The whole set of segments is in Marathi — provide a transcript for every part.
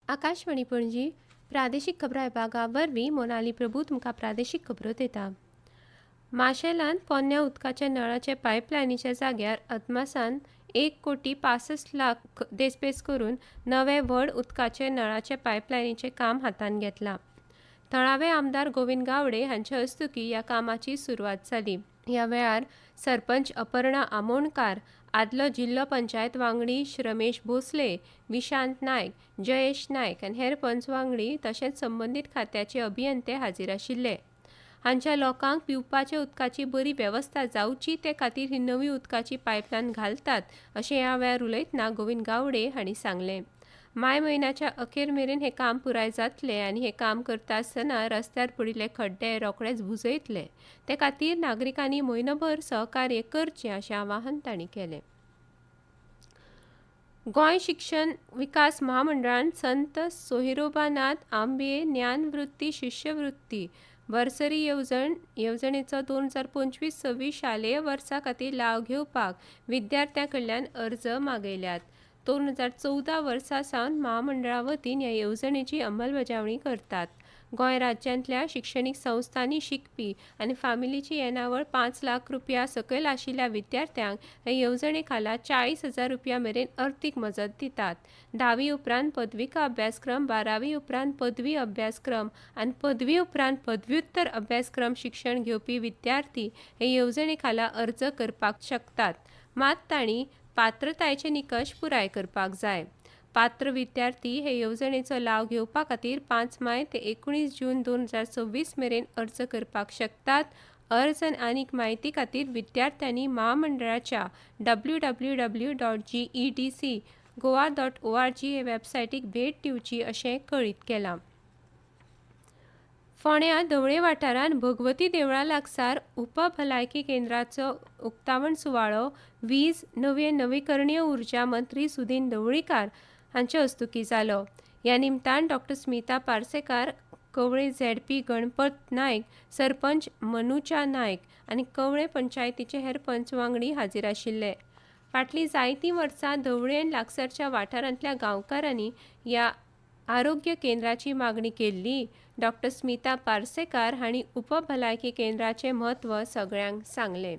आकाशवाणी पणजी प्रादेशीक खबरां विभागा वरवीं मोनाली प्रभू तुमकां प्रादेशीक खबरो दिता. माशेलांत पोन्न्या उदकाच्या नळाचे पायपलायनीच्या जाग्यार अदमासान 1,65,00,000 देस्पेस करून नवे व्हड उदकाचे नळाचे पायपलायनीचें काम हातांत घेतलां. थळावे आमदार गोविंद गावडे हांचे हस्तुकीं ह्या कामाची सुरवात जाली. ह्या वेळार सरपंच अपर्णा आमोणकार, आदलो जिल्लो पंचायत वांगडी रमेश भोसले, विशांत नायक, जयेश नायक आनी हेर पंच वांगडी तशेंच संबंदीत खात्याचे अभियंते हाजीर आशिल्ले. हांच्या लोकांक पिवपाच्या उदकाची बरी वेवस्था जावची ते खातीर ही नवी उदकाची पायपलायन घालतात अशें ह्या वेळार उलयतना गोविंद गावडे हांणी सांगलें. माय म्हयन्याच्या अखेर मेरेन हे काम पुराय जातले आनी हे काम करता आसतना रस्त्यार पडिल्ले खड्डे रोखडेच बुजयतले. ते खातीर नागरिकांनी म्हयनोभर सहकार्य करचें अशें आवाहन तांणी केलें. गोंय शिक्षण विकास महामंडळान संत सोहिरोबानाथ आंबे ज्ञानवृत्ती शिश्यवृत्ती वर्सरी येवजणेचो 2025-26 शालेय वर्सा खातीर लाव घेवपाक विद्यार्थ्यां कडल्यान अर्ज मागयल्यात. 2014 वर्सा सावन महामंडळा वतीन ह्या येवजणेची अंमलबजावणी करतात. गोंय राज्यांतल्या शिक्षणीक संस्थांनी शिकपी आनी फामिलीची येणावळ 5 लाख रुपया सकयल आशिल्ल्या विद्यार्थ्यांक हे येवजणे खाला 40,000 रुपया मेरेन अर्थीक मजत दितात. 10वी उपरांत पदविका अभ्यासक्रम, 12वी उपरांत पदवी अभ्यासक्रम आनी पदवी उपरांत पदव्युत्तर अभ्यासक्रम शिक्षण घेवपी विद्यार्थी हे येवजणे खाला अर्ज करपाक शकतात. मात तांणी पात्रतायेचे निकश पुराय करपाक जाय. पात्र विद्यार्थी हे येवजणेचो लाव घेवपा खातीर 5 मे ते 19 जून 2026 मेरेन अर्ज करपाक शकतात. अर्ज आनी म्हायती खातीर विद्यार्थ्यांनी महामंडळाच्या www.gedcgoa.org हे वेबसायटीक भेट दिवची अशें कळीत केलां. फोंड्या धवळे वाठारांत भगवती देवळा लागसार उपभलायकी केंद्राचो उक्तावण सुवाळो वीज नवीकरणीय उर्जा मंत्री सुदीन ढवळीकार हांचे हस्तुकीं जालो. ह्या निमतान डॉ. स्मिता पार्सेकार, कवळे झेडपी गणपत नायक, सरपंच मनुचा नायक आनी कवळे पंचायतीचे हेर पंच वांगडी हाजीर आशिल्ले. फाटलीं जायतीं वर्सां धवळे आनी लागसारच्या वाठारांतल्या गांवकारांनी ह्या आरोग्य केंद्राची मागणी केल्ली. डॉ. स्मिता पार्सेकार हांणी उपभलायकी केंद्राचें म्हत्व सगळ्यांक सांगलें.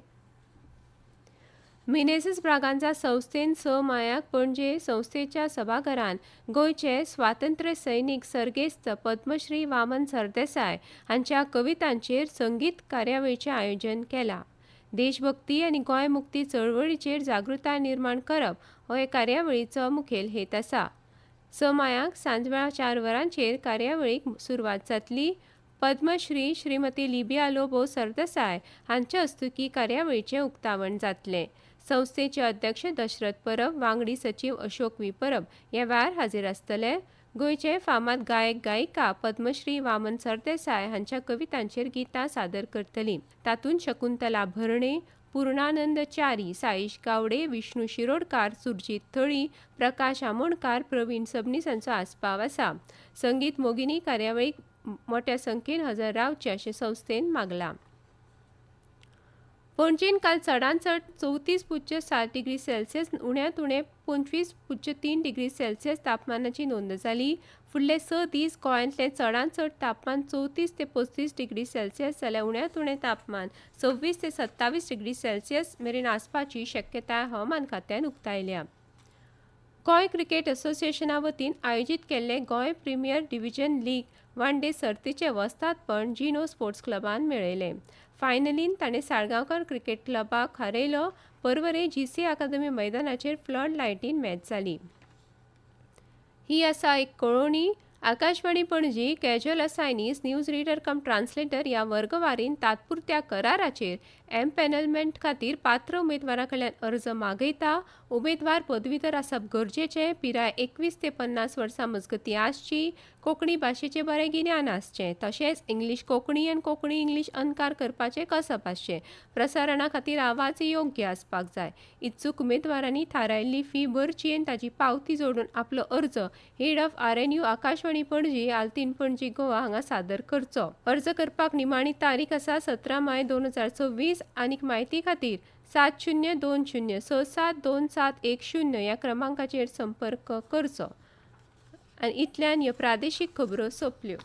मिनेझिस ब्रागांझा संस्थेन 6 मायाक पणजे संस्थेच्या सभाघरांत गोंयचे स्वातंत्र्य सैनीक सर्गेस्त पद्मश्री वामन सरदेसाय हांच्या कवितांचेर संगीत कार्यावळीचें आयोजन केलां. देशभक्ती आनी गोंय मुक्ती चळवळीचेर जागृताय निर्माण करप हो हे कार्यावळीचो मुखेल हेत आसा. 6 मायाक सांजवेळा 4 वरांचेर कार्यावळीक सुरवात जातली. पद्मश्री श्रीमती लिबिया लोबो सरदेसाय हांच्या हस्तुकीं कार्यावळीचें उक्तावण जातलें. संस्थेचे अध्यक्ष दशरथ परब, वांगडी सचीव अशोक वी परब ह्या वेळार हाजीर आसतले. गोंयचे फामाद गायक गायिका पद्मश्री वामन सरदेसाय हांच्या कवितांचेर गितां सादर करतलीं. तातूंत शकुंतला भरणे, पूर्णानंद च्यारी, साईश गावडे, विष्णू शिरोडकार, सुरजीत थळी, प्रकाश आमोणकार, प्रवीण सबनीस हांचो आस्पाव आसा. संगीत मोगिनी कार्यावळीक मोठ्या संख्येन हजर रावचे अशें संस्थेन मागलां. पणजेन काल चडांत चड 34.7 डिग्री सेल्सियस उण्यांत उणें 25.3 डिग्री सेल्सियस तापमानाची नोंद जाली. फुडले 6 दीस गोंयांतलें चडांत चड तापमान 34 ते 35 डिग्री सेल्सियस जाल्यार उण्यांत उणें तापमान 26 ते 27 डिग्री सेल्सियस मेरेन आसपाची शक्यताय हवामान खात्यान उक्तायल्या. गोंय क्रिकेट असोसिएशना वतीन आयोजीत केल्ले Goem premier division league one day सर्तीचे वस्तादपण जिनो स्पोर्ट्स क्लबान मेळयलें. फायनलीन ताणें साळगांवकर क्रिकेट क्लबाक हारयलो. परवरे GC अकादमी मैदानाचेर फ्लड लायटीन मॅच जाली. ही आसा एक कळोवणी. आकाशवाणी पणजी कॅज्युअल असायनीस न्यूज रीडर कम ट्रान्सलेटर ह्या वर्गवारीन तात्पुरत्या कराराचेर एम्पॅनलमेंट खातीर पात्र उमेदवारां कडल्यान अर्ज मागयता. उमेदवार पदवीधर आसप गरजेचें. पिराय 21 ते 50 वर्सां मजगतीं आसची. कोंकणी भाशेचें बरें गिन्यान आसचें. तशेंच इंग्लीश कोंकणी आनी कोंकणी इंग्लीश अनकार करपाचें कसप आसचें. प्रसारणा खातीर आवाज योग्य आसपाक जाय. इत्सूक उमेदवारांनी थारायिल्ली फी भरची आनी ताची पावती जोडून आपलो अर्ज head of RNU Akashvani Panaji, Altinho Panaji, Goa हांगा सादर करचो. अर्ज करपाक निमाणी तारीख आसा 17 मे 2024. आनीक म्हायती खातीर 7020 672710 ह्या क्रमांकाचेर संपर्क करचो. आनी इतल्यान ह्यो प्रादेशीक खबरो सोंपल्यो.